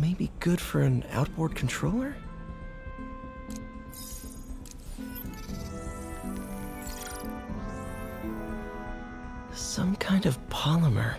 Maybe good for an outboard controller? Some kind of polymer.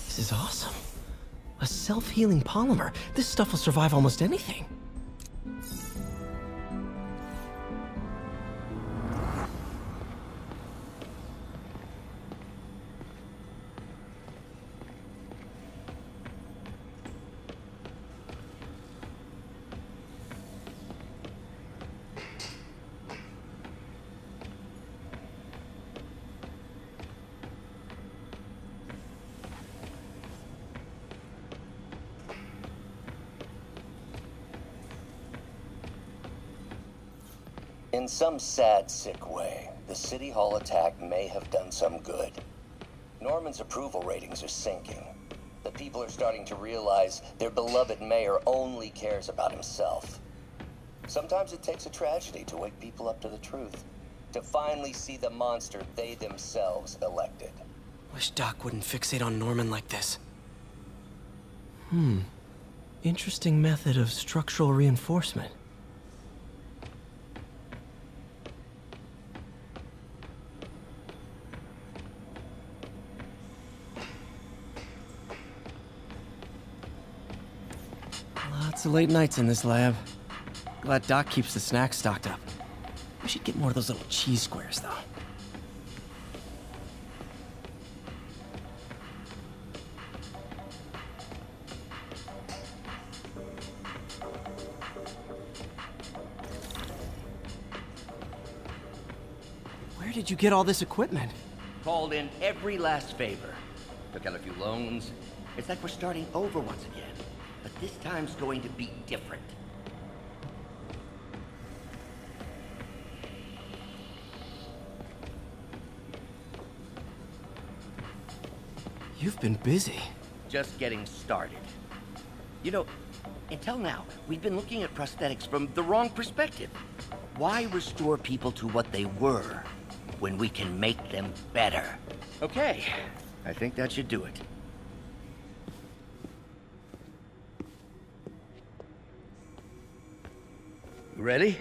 This is awesome. A self-healing polymer. This stuff will survive almost anything. In some sad, sick way, the City Hall attack may have done some good. Norman's approval ratings are sinking. The people are starting to realize their beloved mayor only cares about himself. Sometimes it takes a tragedy to wake people up to the truth, to finally see the monster they themselves elected. Wish Doc wouldn't fixate on Norman like this. Interesting method of structural reinforcement. Lots of late nights in this lab. Glad Doc keeps the snacks stocked up. We should get more of those little cheese squares, though. Where did you get all this equipment? Called in every last favor. Took out a few loans. It's like we're starting over once again. But this time's going to be different. You've been busy. just getting started. You know, until now, we've been looking at prosthetics from the wrong perspective. Why restore people to what they were when we can make them better? Okay, I think that should do it. You ready?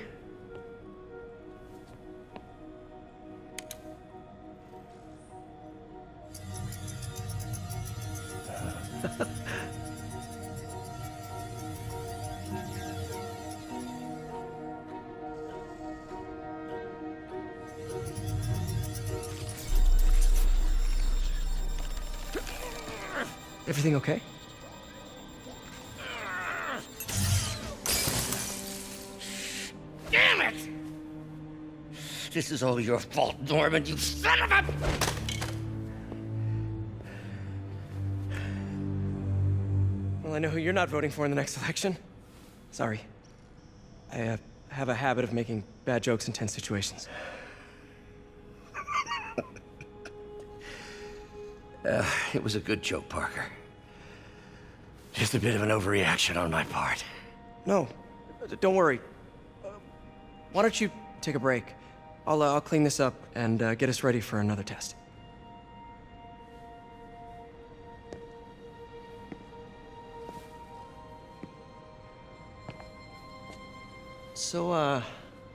Everything okay? Damn it! This is all your fault, Norman, you son of a... Well, I know who you're not voting for in the next election. Sorry. I have a habit of making bad jokes in tense situations. It was a good joke, Parker. Just a bit of an overreaction on my part. No, don't worry. Why don't you take a break? I'll clean this up and get us ready for another test. So,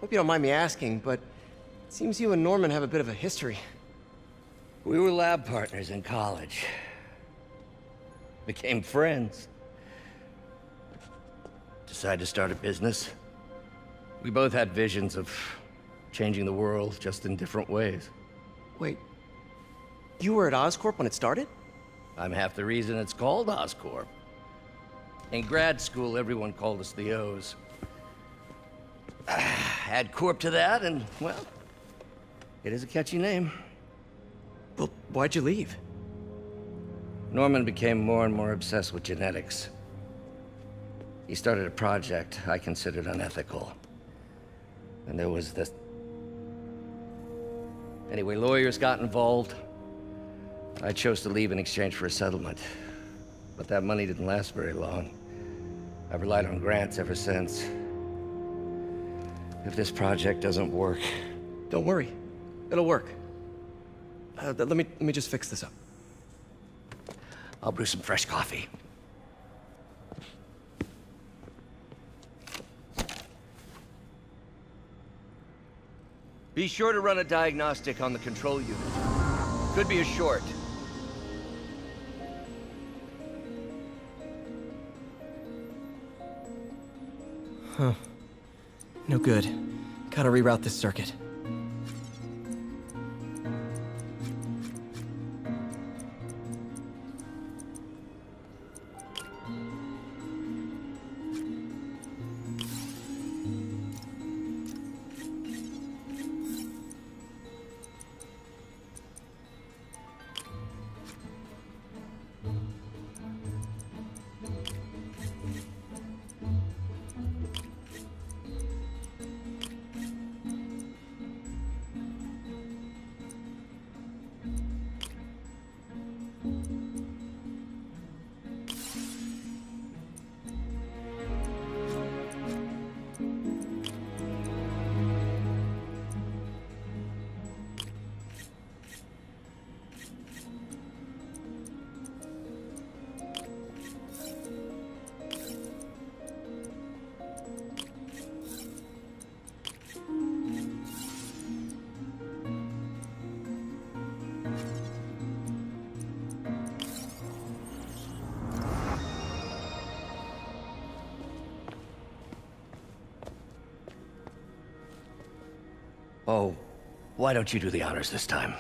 hope you don't mind me asking, but it seems you and Norman have a bit of a history. We were lab partners in college. Became friends. Decided to start a business. We both had visions of changing the world, just in different ways. Wait, you were at Oscorp when it started? I'm half the reason it's called Oscorp. In grad school, everyone called us the O's. Add Corp to that, and, well, it is a catchy name. Well, why'd you leave? Norman became more and more obsessed with genetics. He started a project I considered unethical. And there was this... Anyway, lawyers got involved. I chose to leave in exchange for a settlement. But that money didn't last very long. I've relied on grants ever since. If this project doesn't work... Don't worry. It'll work. Let me just fix this up. I'll brew some fresh coffee. Be sure to run a diagnostic on the control unit. Could be a short. Huh. No good. Gotta reroute this circuit. Oh, why don't you do the honors this time?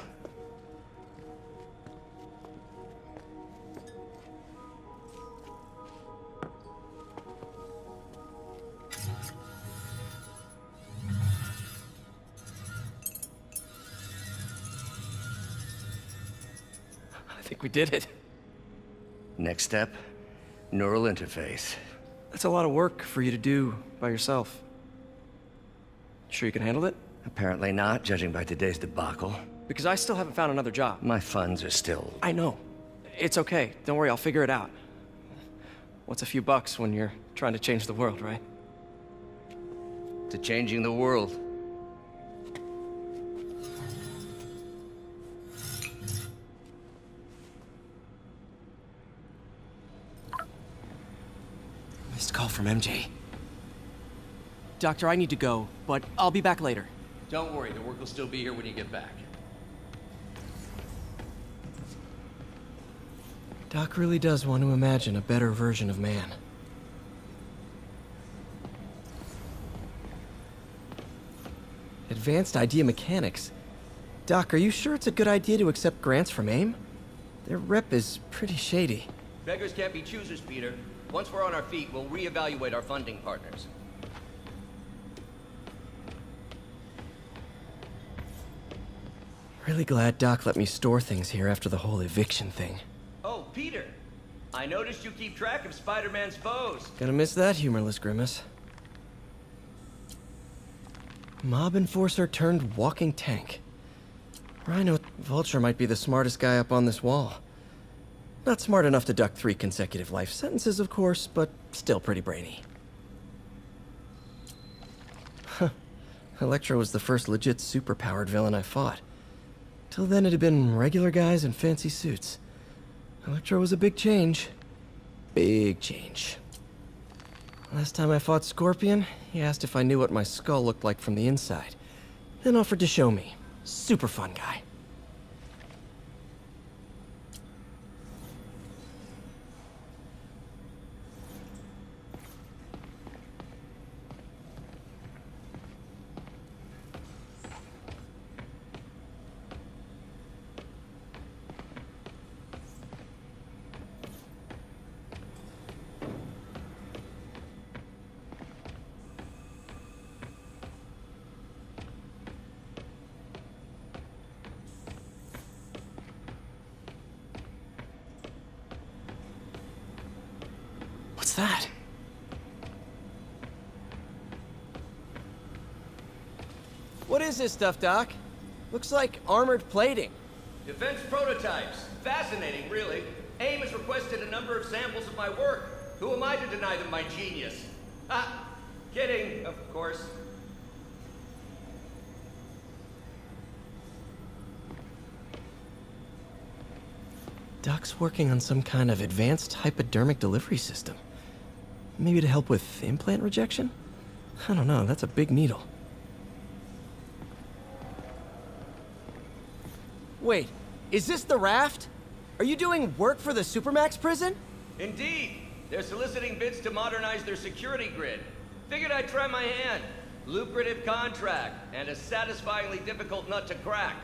I think we did it. Next step, neural interface. That's a lot of work for you to do by yourself. Sure you can handle it? Apparently not, judging by today's debacle. Because I still haven't found another job. My funds are still... I know. It's okay. Don't worry, I'll figure it out. What's a few bucks when you're trying to change the world, right? To changing the world. Missed call from MJ. Doctor, I need to go, but I'll be back later. Don't worry, the work will still be here when you get back. Doc really does want to imagine a better version of man. Advanced Idea Mechanics. Doc, are you sure it's a good idea to accept grants from AIM? Their rep is pretty shady. Beggars can't be choosers, Peter. Once we're on our feet, we'll reevaluate our funding partners. Really glad Doc let me store things here after the whole eviction thing. Oh, Peter! I noticed you keep track of Spider-Man's foes. Gonna miss that humorless grimace. Mob enforcer turned walking tank. Rhino Vulture might be the smartest guy up on this wall. Not smart enough to duck 3 consecutive life sentences, of course, but still pretty brainy. Huh. Electro was the first legit superpowered villain I fought. Till then it had been regular guys in fancy suits. Electro was a big change. Big change. Last time I fought Scorpion, he asked if I knew what my skull looked like from the inside. Then offered to show me. Super fun guy. What's that? What is this stuff, Doc? Looks like armored plating. Defense prototypes. Fascinating, really. AIM has requested a number of samples of my work. Who am I to deny them my genius? Ah, kidding, of course. Doc's working on some kind of advanced hypodermic delivery system. Maybe to help with implant rejection? I don't know, that's a big needle. Wait, is this the raft? Are you doing work for the Supermax prison? Indeed. They're soliciting bids to modernize their security grid. Figured I'd try my hand. Lucrative contract, and a satisfyingly difficult nut to crack.